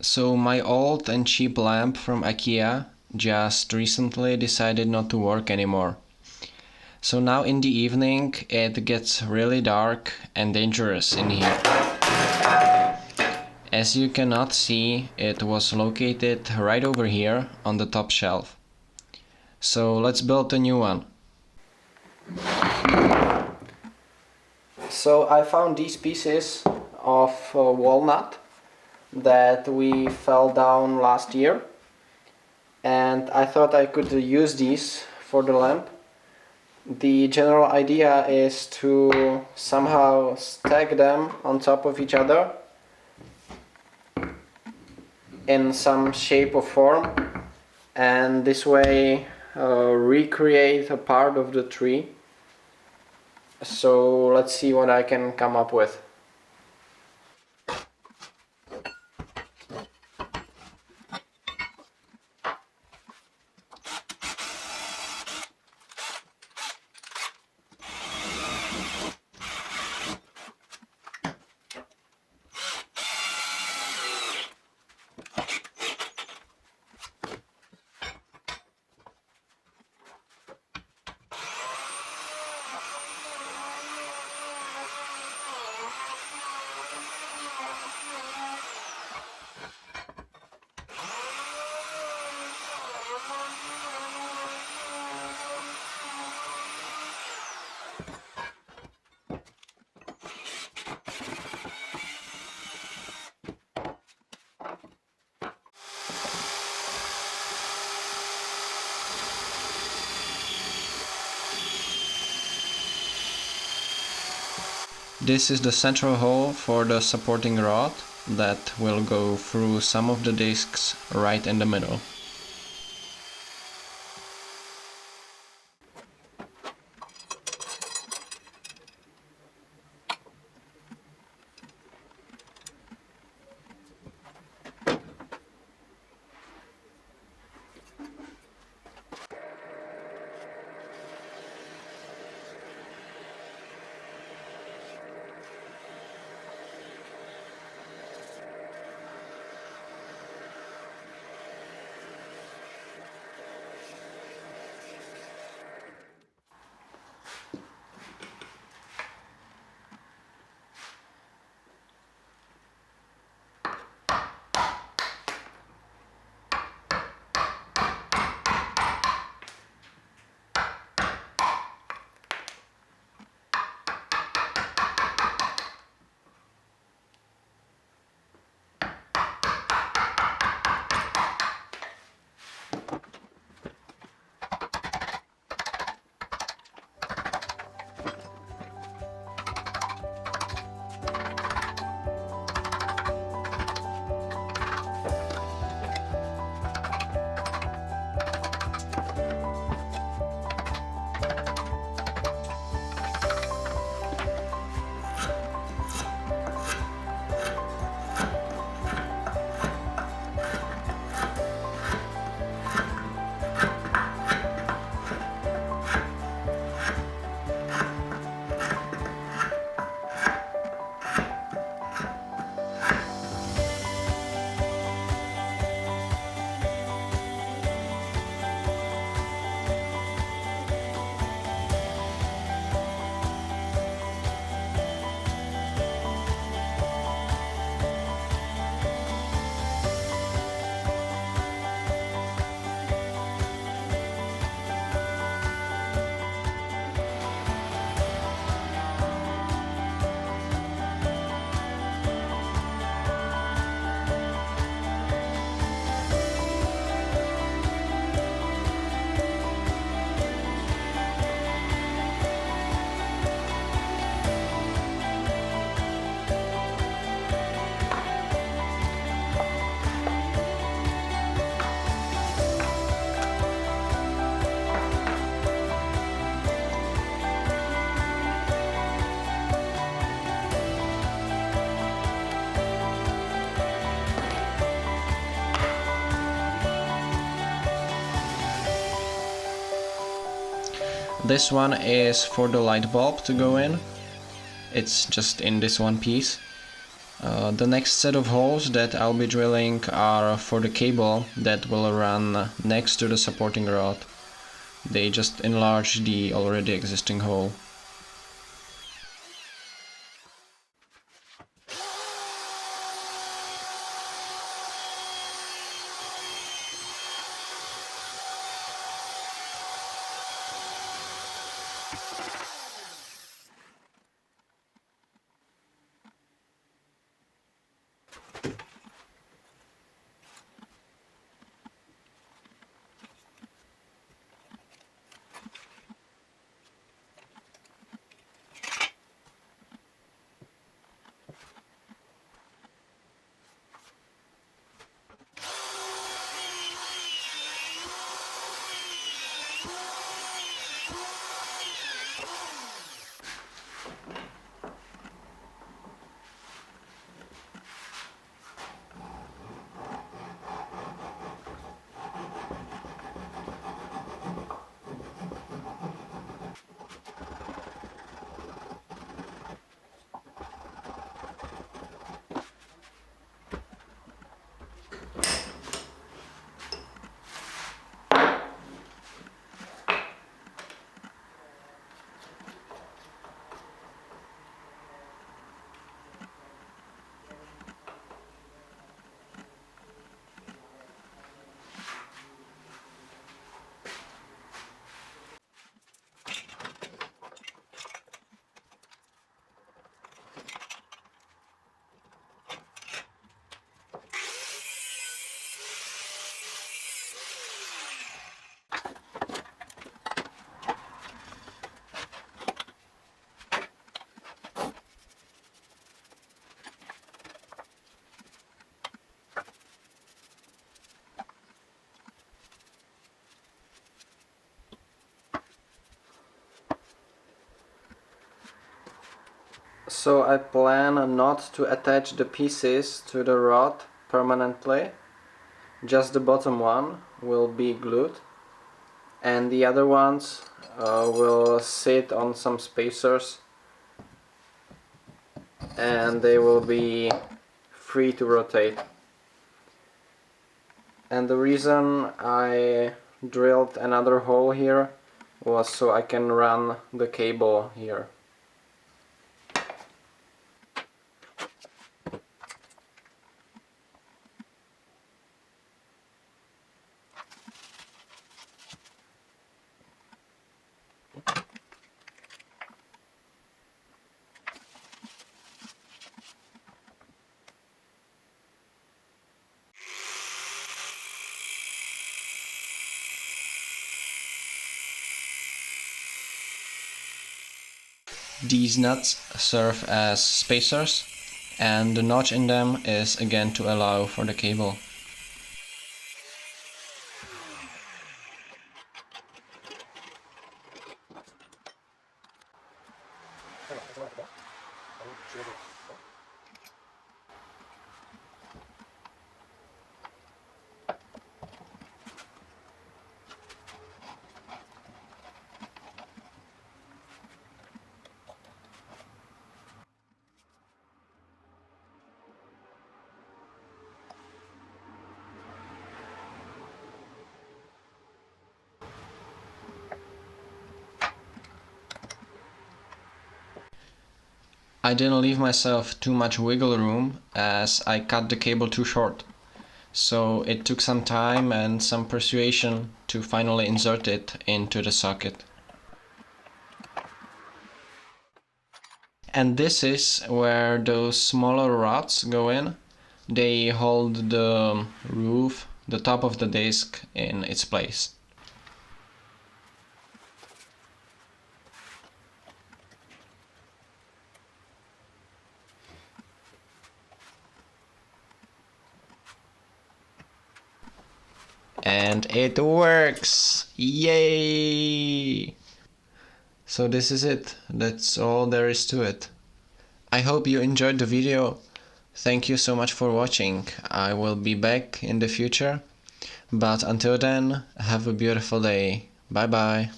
So my old and cheap lamp from IKEA just recently decided not to work anymore. So now in the evening it gets really dark and dangerous in here. As you cannot see, it was located right over here on the top shelf. So let's build a new one. So I found these pieces of walnut that we fell down last year, and I thought I could use these for the lamp. The general idea is to somehow stack them on top of each other in some shape or form, and this way recreate a part of the tree. So let's see what I can come up with. This is the central hole for the supporting rod that will go through some of the discs right in the middle. This one is for the light bulb to go in. It's just in this one piece. The next set of holes that I'll be drilling are for the cable that will run next to the supporting rod. They just enlarge the already existing hole. So I plan not to attach the pieces to the rod permanently. Just the bottom one will be glued, and the other ones will sit on some spacers, and they will be free to rotate. And the reason I drilled another hole here was so I can run the cable here. These nuts serve as spacers, and the notch in them is again to allow for the cable. I didn't leave myself too much wiggle room as I cut the cable too short, so it took some time and some persuasion to finally insert it into the socket. And this is where those smaller rods go in. They hold the roof, the top of the disc, in its place. And it works! Yay! So this is it. That's all there is to it. I hope you enjoyed the video. Thank you so much for watching. I will be back in the future. But until then, have a beautiful day. Bye bye.